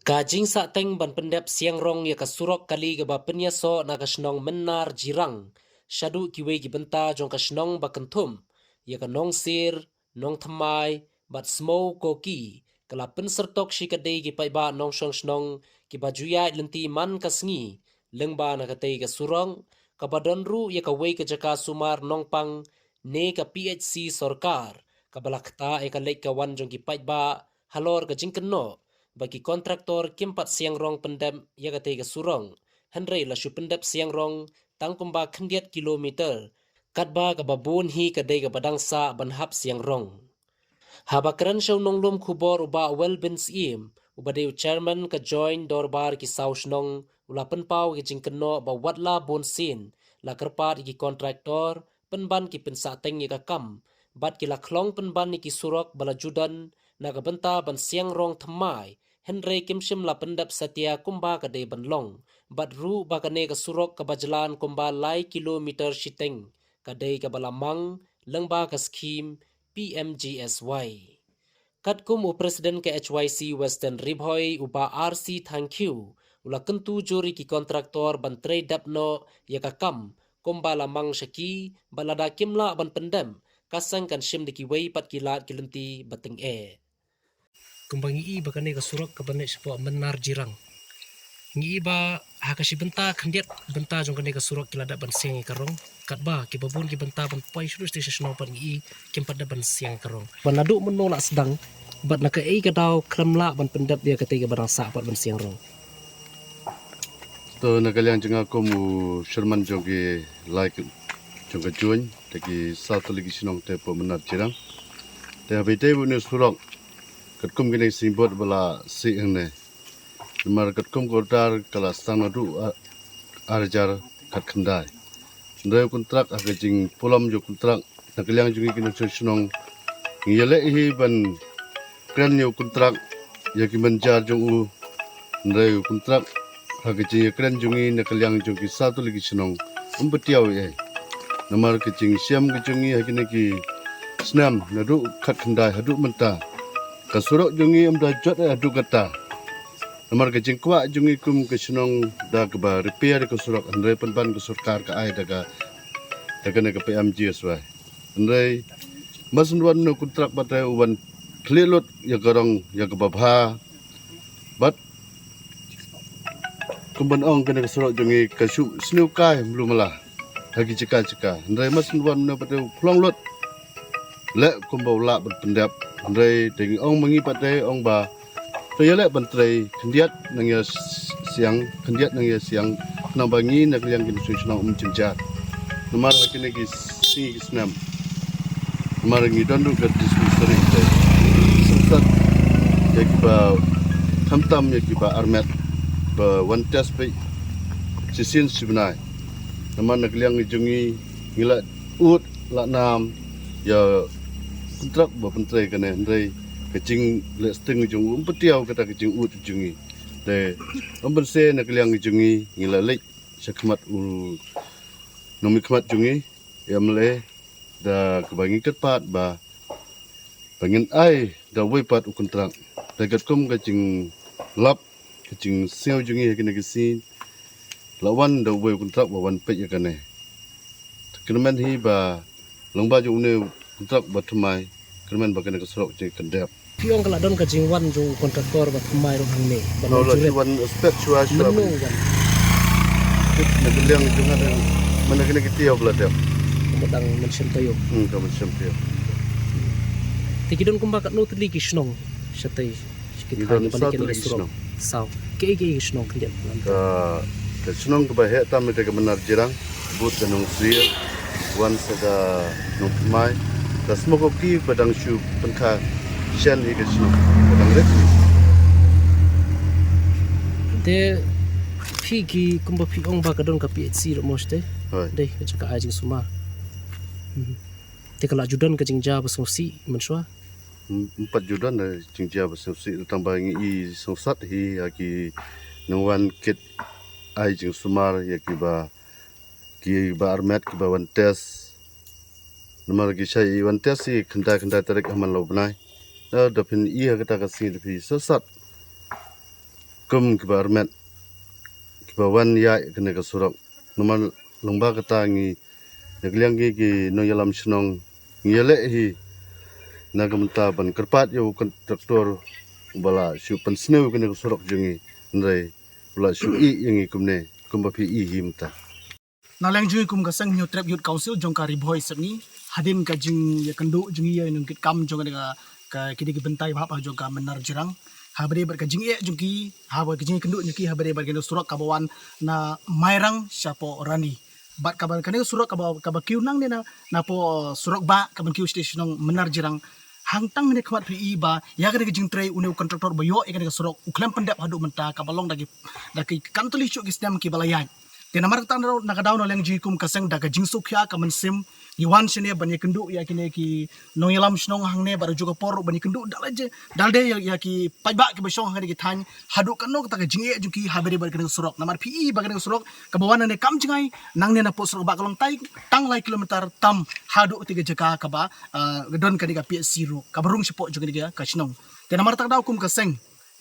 Kajing sa teng ban pendep siang rong ya kasurok kali gaba penyaso na kasnong menar jirang. Shadu kiwe gibenta jong kasnong bakentum. Ya kanong sir, nong thamai, bat smau koki. Kala pensertok shikadei gipai ba nong shong snong kibajuya lenti man kasngi. Lengba na katei kasurong. Kabadon ru ya kawe kajaka sumar nong pang ne ka PHC sorkar. Kabalakta eka lek kawan jong gipai ba halor kajing keno. Bagi kontraktor kimpat siang rong pendam ya kate ga surong Henry la shu pendap siang rong tangkumba khendiat kilometer katba ga babun hi kadai ga badangsa banhap siang rong habakran shaw nonglum khubor uba well bins im ubadeu chairman ka join dorbar ki saush nong ulapan pau ki jingkeno ba watla bon sin la kerpat ki kontraktor penban ki pensa teng ka kam bat ki la khlong penban ni ki surok bala judan na ga benta ban siang rong thamai Henry kimshim la pendap satia kumba ka de banlong bat ru ba ka ne ka surok ka bajlan kumba lai kilometer shiteng ka de ka balamang lengba ka skim PMGSY Katkum u Presiden ke HYC Western Ribhoy uba RC thank you ula kentu juri ki kontraktor ban trade dapno ya kakam kumba lamang shaki balada kimla ban pendam kasang kan shim diki wei pat kilat kilenti bateng kumbang ii bakane ka surok ka bane sipo menar jirang ngi ba hakashi benta khandiat benta jong kane ka surok kilada ban siang karong katba ki babun ki benta ban pai shuru station pan ngi kimpat da ban siang karong banadu menolak sedang bat nak ei ka daw kramla ban pendap dia ketiga barang sa pat ban siang rong to nagalyang jeng aku mu Sherman jogi like jong kajuan tegi satu lagi sinong te po menar jirang te habite bu ne surok katkum gine simbot bala si ene mar katkum kodar kala stang adu arjar kat khandai ndai kontrak aga jing pulam jo kontrak nagalyang jungi kine sinong ngiyale hi ban kran yo kontrak yaki manjar jong u ndai kontrak hagi jing kran jungi nagalyang jungi satu lagi sinong umpetiaw namar kecing siam kecungi hagi naki senam nadu kat khandai hadu menta kasurok jungi amda jot hadu kata namar kecing kwa jungi kum kesenong da keba repair kasurok andai penban kesurkar ka ai daga naga PMG aswai andai masnwan no kontrak batai uban klelot ya garong ya kebabha bat kumban ong kena kasurok jungi kasu snu kai belum lah hagi cika ndai masnwan no batai pulang lot le kumbau la berpendap ndai ding ong mangi patai ong ba tayale bantrai khendiat nang ya siang nang bangi nak yang kin sunang cincat nomor hakine ki si snam nomor ngi dondu ka dispensary te sensat ya ba tamtam ya ba armet ba one test pe sisin sibnai nomor nak yang jungi ngila ut la nam ya kontrak ba pentrai kana ndai kecing le steng jung umpetiau kata kecing ut jungi te ambense nak yang jungi ngila lek sakmat u nomi kmat jungi ya mele da kebangi ketpat ba pengen ai da wepat u kontrak da gatkum kecing lap kecing seo jungi kena kesin lawan da we kontrak ba wan pe ya kana kenemen hi ba longba jung ne kontrak ba thmai kenemen ba kena keserok je kendap piong kala don ka jingwan jong kontraktor bat mai rong hang ne no lo wan spek chua menu kan nagalyang jung ada mana kena kitiaw bla dap medang mention tayo ka macam tu tikidon kumba kat no tli kisnong satay Idon satu lagi surok saw ke kisnong khendiat ka senong ke bahaya tam de ke menar jirang but kanong sir wan saga nong mai ka smoko ki padang shu penka shan hi ke senong padang ret de pigi kumba piong ba kadon ka PHC ro moste hoi deh jaka ajing suma te kala judan ka jingja basongsi menswa 4 judan da jingja basasi tambah ngi songsat hi aki nongwan kit ai jing sumar ki ba armet ki ba wan test nomor ki sai wan test si khanda tarik aman lo banai da dapin iya kata kasi dapi sesat kum kiba armet kiba wan ya kene ka surok nomor lengba kata ngi nagliang ki no yalam snong ngele hi nagamta ban kerpat yo kontraktor bala shu pan sneu kene ka surok jungi ndai bala shu I yangi kumne kumba pi I himta Nalang jui kum kasang new trap youth council jong ka riboy sani hadin ka jing ya kendu jing ya nung kit kam jong ka kidi bentai bapa jong ka menar jirang habare ber ka jing e jong ki habar ka jing kendu nyaki habare ber ka surak kabawan na mairang siapo rani bat kabar kane surak kaba kiu nang ne na po surak ba kaban kiu station nong menar jirang hangtang ne khamat pi ba ya ka jing tray une kontraktor bayo e ka surak uklam pendap hadu menta kabalong dagi kantuli chuk isdam ki balayan Tena mar tan ro nakadaw no lang jikum kasang daga jingsukya kaman sim iwan sene bani kendu ya kine ki nongilam snong hangne baru juga por bani kendu dalde ya ki paiba ki besong hangne ki than hadu kanno ta jinge juki habere bar kene surok namar pi bagane surok kabawan ne kam jingai nangne na po surok ba kalong tai tang lai kilometer tam hadu tiga jaka kaba gedon kadiga PSC ro kabarung sipo juga diga kasnong tena mar takdaw kum kasang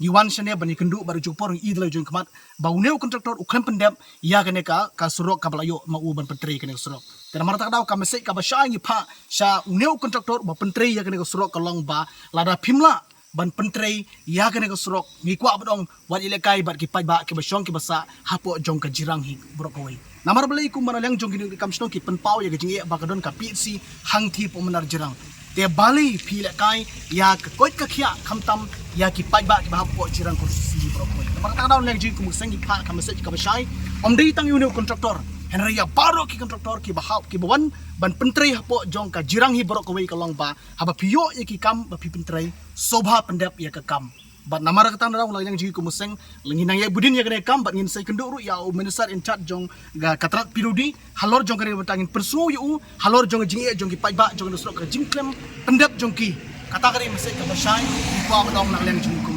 Iwan sene bani kendu baru jupor idla jung kemat bauneu kontraktor uklam pendap ya kene ka surok kabalayo mau ban pentri kene surok tena mar tak daw ka mesej ka basya ngi pha sya uneu kontraktor ba pentri ya kene surok kalong ba lada phimla ban pentri ya kene surok ngi kwa bodong wan ilekai bat ki pai ba ki basyong ki basa hapo jong ka jirang hi brokawai namar belai ku manalang jong ki kam snong ki penpau ya gejing ba kadon ka PSC hangthi pomenar jirang te bali phile kai ya ka koit ka khia khamtam ya ki pai ba ki ba po jirang kursi brokoi namar ta daw leng ji ku musang ki pha ka message ka basai omdei tang yu kontraktor henry ya baro ki kontraktor ki ba ki bawan ban pentrai hapo jong ka jirang hi brokoi ka long ba haba piyo ya ki kam ba pi pentrai sobha pendap ya ka kam bat namar ka tan daw leng ji ku musang lengi nang ya budin ya kene kam bat ngin sai kendu ru ya minister in charge jong ga katrat pirudi halor jong kene batangin persu yu halor jong jingi jong ki pai ba jong no ka jingklem pendap jong ki kata kari mesej ka basai di pa nang leng ji ku